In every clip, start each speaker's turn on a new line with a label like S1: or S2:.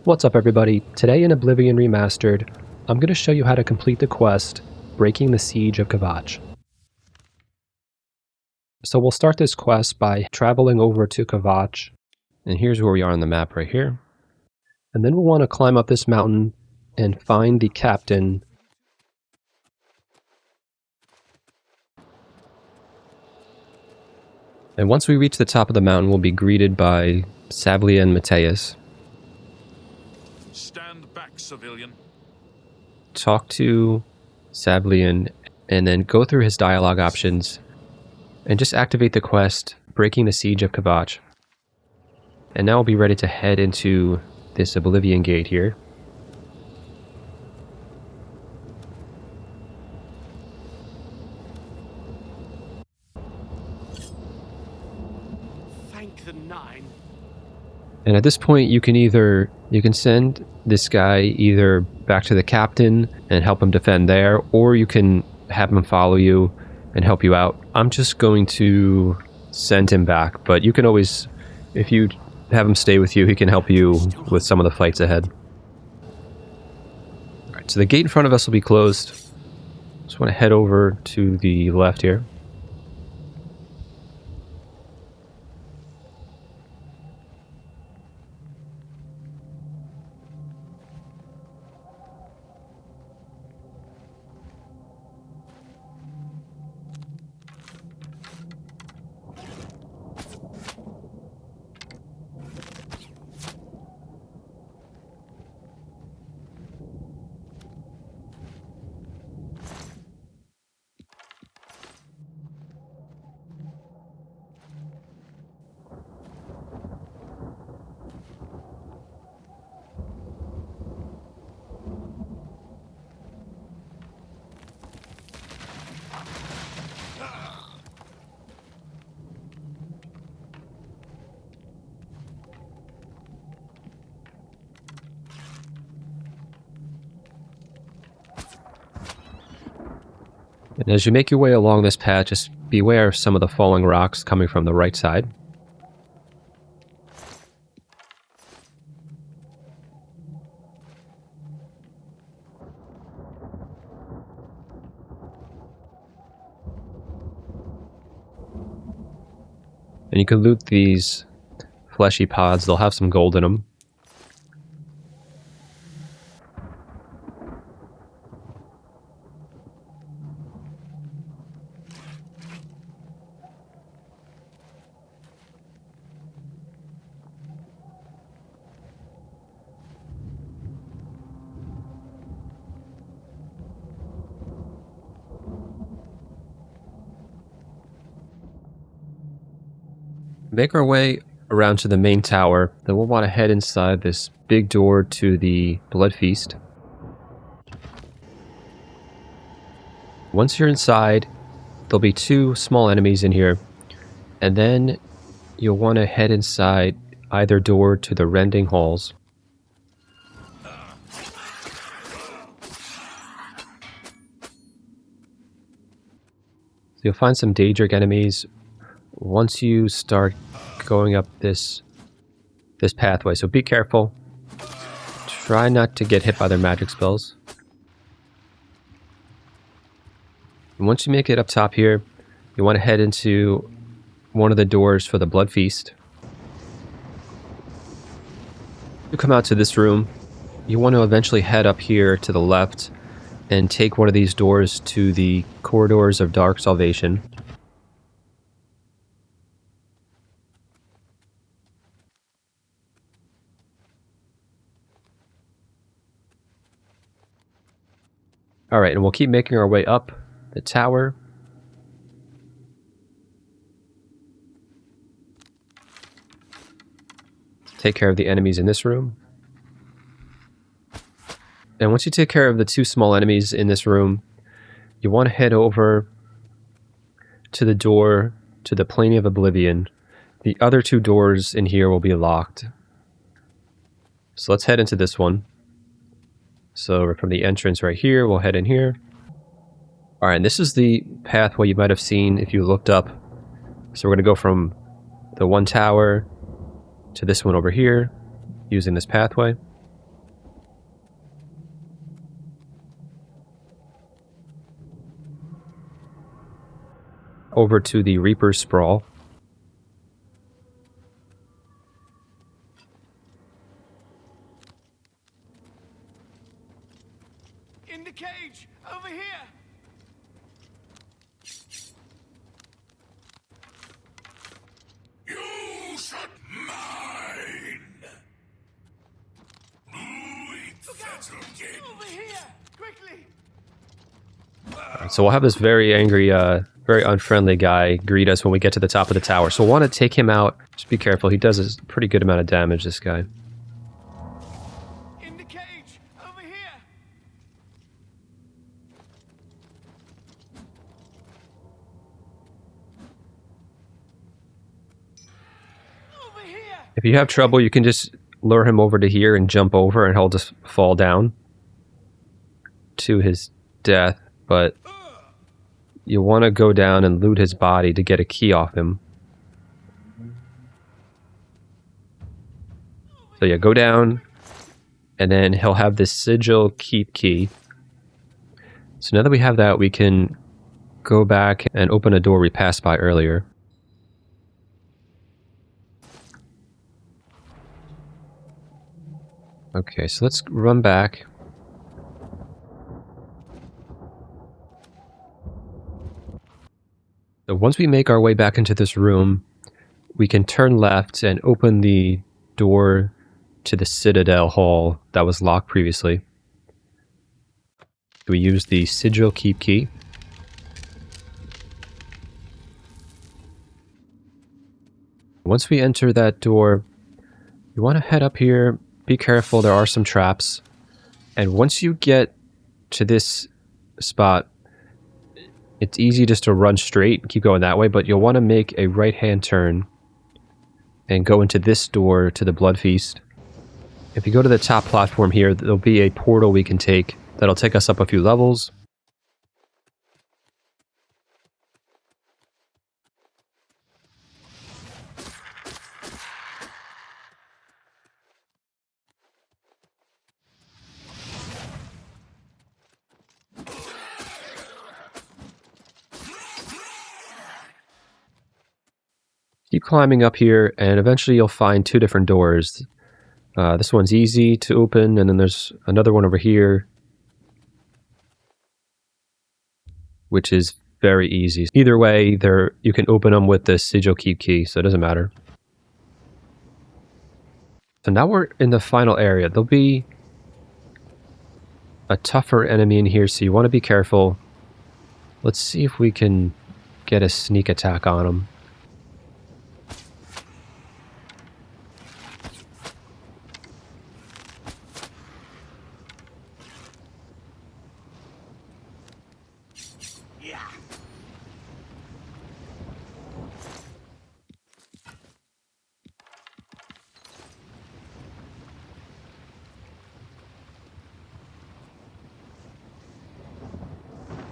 S1: What's up everybody? Today in Oblivion Remastered, I'm going to show you how to complete the quest, Breaking the Siege of Kvatch. So we'll start this quest by traveling over to Kvatch, and here's where we are on the map right here. And then we'll want to climb up this mountain and find the captain. And once we reach the top of the mountain, we'll be greeted by Savlia and Mateus.
S2: Stand back, civilian.
S1: Talk to Savlian and then go through his dialogue options and just activate the quest, Breaking the Siege of Kvatch. And now we'll be ready to head into this Oblivion Gate here.
S2: Thank the nine.
S1: And at this point you can send this guy either back to the captain and help him defend there, or you can have him follow you and help you out. I'm just going to send him back, but you can always, if you have him stay with you, he can help you with some of the fights ahead. Alright, so the gate in front of us will be closed. Just want to head over to the left here. And as you make your way along this path, just beware of some of the falling rocks coming from the right side. And you can loot these fleshy pods, they'll have some gold in them. Make our way around to the main tower, then we'll want to head inside this big door to the Blood Feast. Once you're inside, there'll be two small enemies in here, and then you'll want to head inside either door to the Rending Halls. So you'll find some Daedric enemies once you start going up this pathway, so be careful. Try not to get hit by their magic spells. And once you make it up top here, you want to head into one of the doors for the Blood Feast. You come out to this room, you want to eventually head up here to the left and take one of these doors to the Corridors of Dark Salvation. Alright, and we'll keep making our way up the tower. Take care of the enemies in this room. And once you take care of the two small enemies in this room, you want to head over to the door to the Plane of Oblivion. The other two doors in here will be locked. So let's head into this one. So from the entrance right here, we'll head in here. Alright, and this is the pathway you might have seen if you looked up. So we're going to go from the one tower to this one over here, using this pathway. over to the Reaper's Sprawl.
S2: In the cage! Over here!
S3: You should mine.
S2: Over here! Quickly!
S1: So we'll have this very angry, very unfriendly guy greet us when we get to the top of the tower. So we'll want to take him out. Just be careful. He does a pretty good amount of damage, this guy.
S2: In the cage! Over here! Over here!
S1: If you have trouble, you can just lure him over to here and jump over, and he'll just fall down to his death. But you want to go down and loot his body to get a key off him. So yeah, go down, and then he'll have this Sigil Keep Key. So now that we have that, we can go back and open a door we passed by earlier. Okay, so let's run back. So once we make our way back into this room, we can turn left and open the door to the Citadel Hall that was locked previously. We use the Sigil Keep Key. Once we enter that door, you want to head up here. Be careful, there are some traps. And once you get to this spot, it's easy just to run straight and keep going that way, but you'll want to make a right-hand turn and go into this door to the Blood Feast. If you go to the top platform here, there'll be a portal we can take that'll take us up a few levels. Keep climbing up here, and eventually you'll find two different doors. This one's easy to open, and then there's another one over here, which is very easy. Either way, you can open them with the Sigil Keep Key, so it doesn't matter. So now we're in the final area. There'll be a tougher enemy in here, so you want to be careful. Let's see if we can get a sneak attack on him.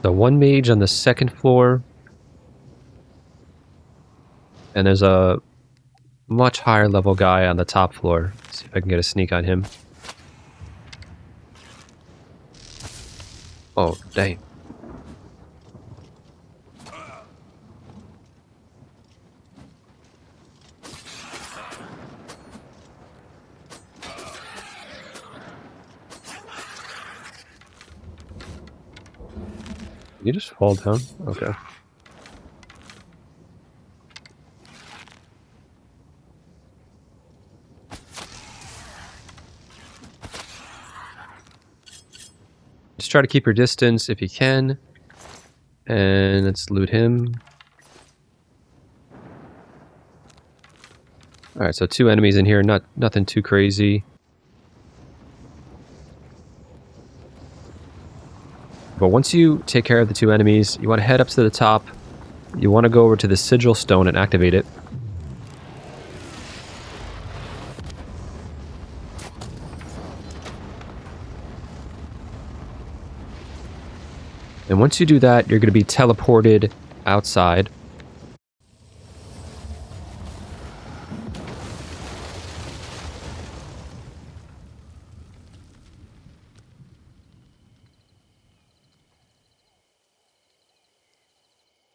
S1: The one mage on the second floor, and there's a much higher level guy on the top floor. Let's see if I can get a sneak on him. Oh, dang. You just fall down? Okay. Just try to keep your distance if you can. And let's loot him. Alright, so two enemies in here, nothing too crazy. But once you take care of the two enemies, you want to head up to the top. You want to go over to the Sigil Stone and activate it. And once you do that, you're going to be teleported outside.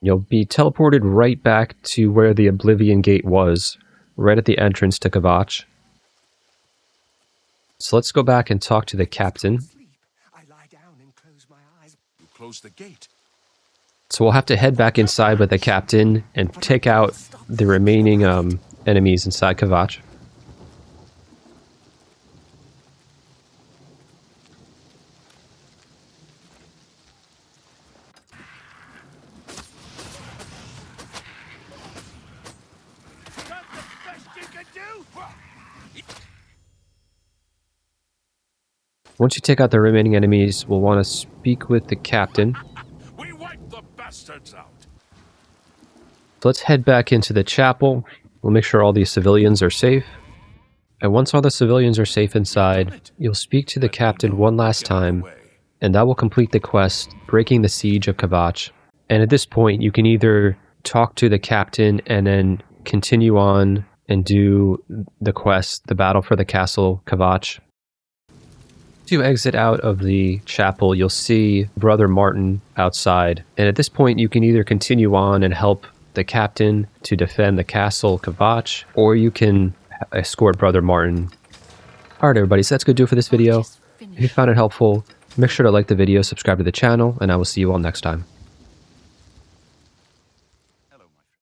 S1: You'll be teleported right back to where the Oblivion Gate was, right at the entrance to Kvatch. So let's go back and talk to the captain.
S3: I lie down and close my eyes. You close the gate.
S1: So we'll have to head back inside with the captain and take out the remaining enemies inside Kvatch.
S2: That's the best you can do?
S1: Once you take out the remaining enemies, we'll want to speak with the captain.
S3: We wipe the bastards out.
S1: So let's head back into the chapel. We'll make sure all these civilians are safe. And once all the civilians are safe inside, you'll speak to the captain one last time, and that will complete the quest, breaking the Siege of Kvatch. And at this point, you can either talk to the captain and then continue on and do the quest, the battle for the castle Kvatch. As you exit out of the chapel, you'll see Brother Martin outside. And at this point, you can either continue on and help the captain to defend the castle Kvatch, or you can escort Brother Martin. Alright everybody, so that's going to do it for this video. If you found it helpful, make sure to like the video, subscribe to the channel, and I will see you all next time.